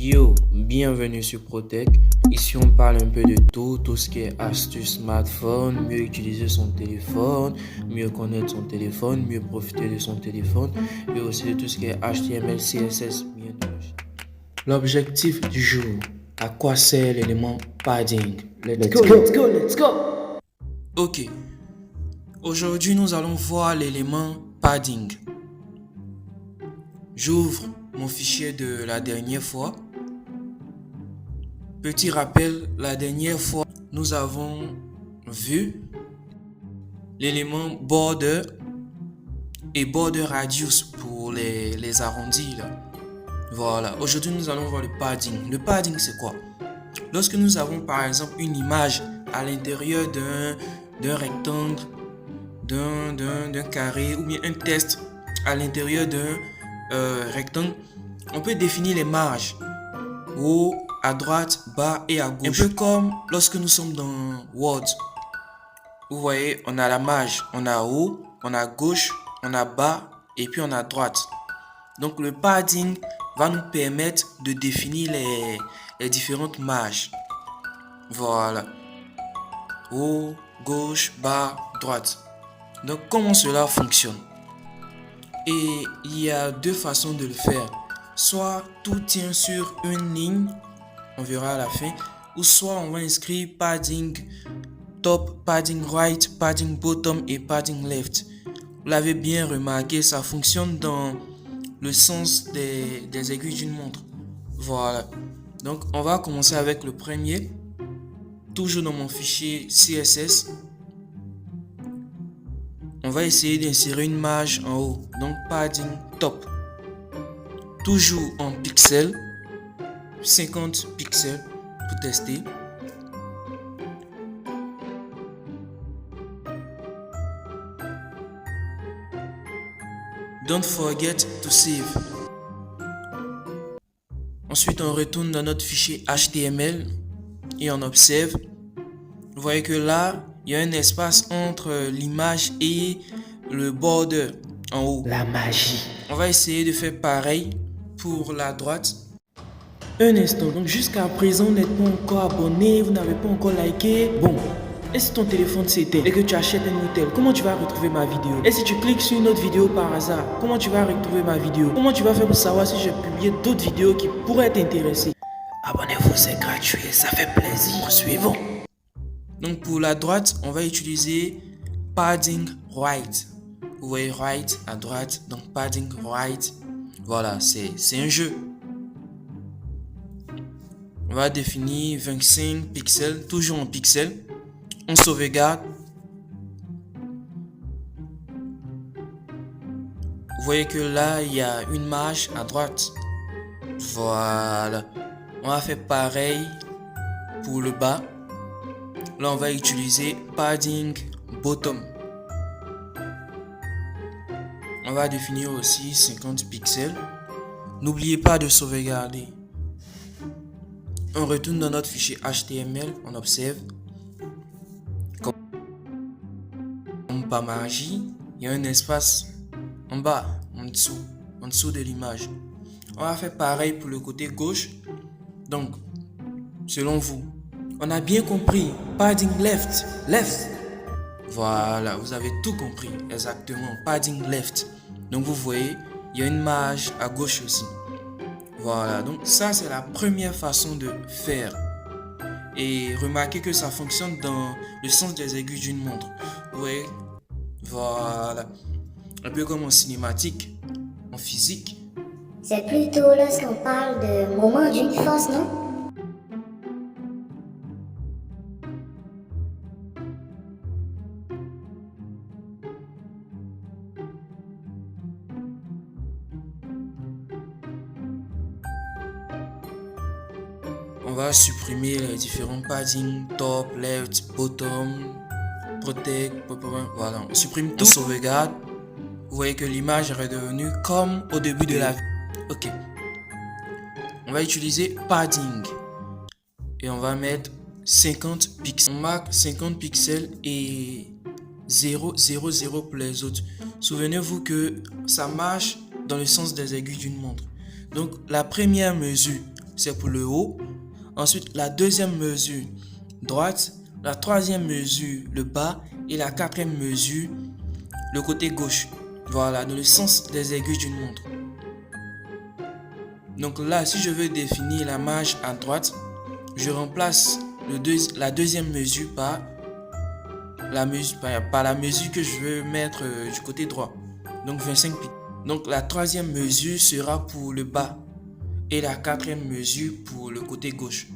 Yo, bienvenue sur Protec. Ici, on parle un peu de tout ce qui est astuces smartphone, mieux utiliser son téléphone, mieux connaître son téléphone, mieux profiter de son téléphone, et aussi de tout ce qui est HTML, CSS, bien touché. L'objectif du jour, à quoi sert l'élément padding? Let's go. Ok, aujourd'hui, nous allons voir l'élément padding. J'ouvre mon fichier de la dernière fois. Petit rappel, la dernière fois, nous avons vu l'élément border et border radius pour les arrondis là. Voilà, aujourd'hui nous allons voir le padding. Le padding c'est quoi? Lorsque nous avons par exemple une image à l'intérieur d'un rectangle, d'un carré ou bien un texte à l'intérieur d'un rectangle, on peut définir les marges haut, à droite, bas et à gauche. Un peu comme lorsque nous sommes dans Word. Vous voyez, on a la marge, on a haut, on a gauche, on a bas et puis on a droite. Donc le padding va nous permettre de définir les différentes marges. Voilà. Haut, gauche, bas, droite. Donc comment cela fonctionne? Et il y a deux façons de le faire. Soit tout tient sur une ligne, on verra à la fin, ou soit on va inscrire padding top, padding right, padding bottom et padding left. Vous l'avez bien remarqué, ça fonctionne dans le sens des aiguilles d'une montre. Voilà. Donc on va commencer avec le premier. Toujours dans mon fichier CSS. On va essayer d'insérer une marge en haut. Donc padding top. Toujours en pixels. 50 pixels pour tester. Don't forget to save. Ensuite, on retourne dans notre fichier HTML et on observe. Vous voyez que là, il y a un espace entre l'image et le border en haut. La magie. On va essayer de faire pareil pour la droite. Un instant, donc jusqu'à présent, vous n'êtes pas encore abonné, vous n'avez pas encore liké. Bon, et si ton téléphone s'éteint et que tu achètes un hôtel, comment tu vas retrouver ma vidéo? Et si tu cliques sur une autre vidéo par hasard, comment tu vas retrouver ma vidéo? Comment tu vas faire pour savoir si j'ai publié d'autres vidéos qui pourraient t'intéresser? Abonnez-vous, c'est gratuit, ça fait plaisir. Suivons. Donc pour la droite, on va utiliser padding right. Vous voyez right à droite, donc padding right. Voilà, c'est un jeu. On va définir 25 pixels, toujours en pixels. On sauvegarde. Vous voyez que là, il y a une marge à droite. Voilà. On va faire pareil pour le bas. Là, on va utiliser padding bottom. On va définir aussi 50 pixels. N'oubliez pas de sauvegarder. On retourne dans notre fichier HTML, on observe. Comme par magie, il y a un espace en bas, en dessous de l'image. On va faire pareil pour le côté gauche. Donc, selon vous, on a bien compris. Padding left. Voilà, vous avez tout compris. Exactement, padding left. Donc, vous voyez, il y a une marge à gauche aussi. Voilà, donc ça c'est la première façon de faire. Et remarquez que ça fonctionne dans le sens des aiguilles d'une montre. Vous voyez? Voilà. Un peu comme en cinématique, en physique. C'est plutôt lorsqu'on parle de moment d'une force, non? On va supprimer les différents padding, top, left, bottom, protect, voilà, on supprime tout, on sauvegarde. Vous voyez que l'image est redevenue comme au début de la vidéo. Ok. On va utiliser padding et on va mettre 50 pixels. On marque 50 pixels et 0, 0, 0 pour les autres. Souvenez-vous que ça marche dans le sens des aiguilles d'une montre. Donc la première mesure c'est pour le haut. Ensuite, la deuxième mesure, droite. La troisième mesure, le bas. Et la quatrième mesure, le côté gauche. Voilà, dans le sens des aiguilles d'une montre. Donc là, si je veux définir la marge à droite, je remplace la deuxième mesure par la mesure que je veux mettre du côté droit. Donc 25 pics. Donc la troisième mesure sera pour le bas et la quatrième mesure pour le côté gauche.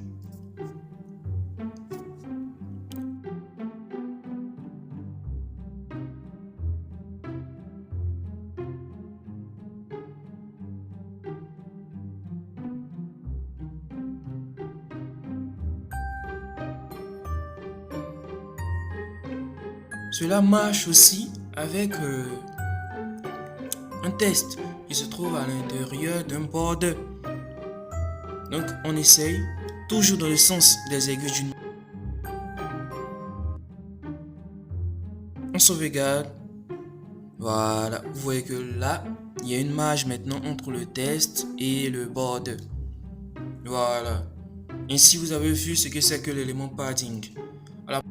Cela marche aussi avec un test qui se trouve à l'intérieur d'un border. Donc on essaye toujours dans le sens des aiguilles d'une montre. On sauvegarde. Voilà, vous voyez que là, il y a une marge maintenant entre le test et le border. Voilà. Ainsi, vous avez vu ce que c'est que l'élément padding. Voilà.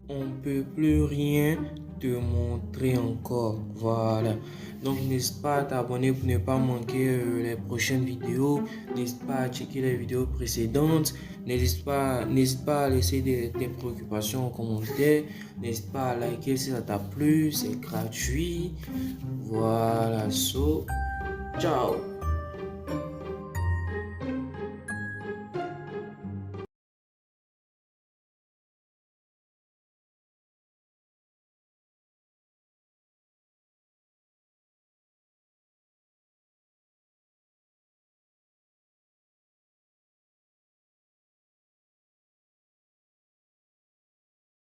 On ne peut plus rien te montrer encore. Voilà. Donc, n'hésite pas à t'abonner pour ne pas manquer les prochaines vidéos. N'hésite pas à checker les vidéos précédentes. N'hésite pas à laisser tes préoccupations en commentaire. N'hésite pas à liker si ça t'a plu. C'est gratuit. Voilà. Ciao.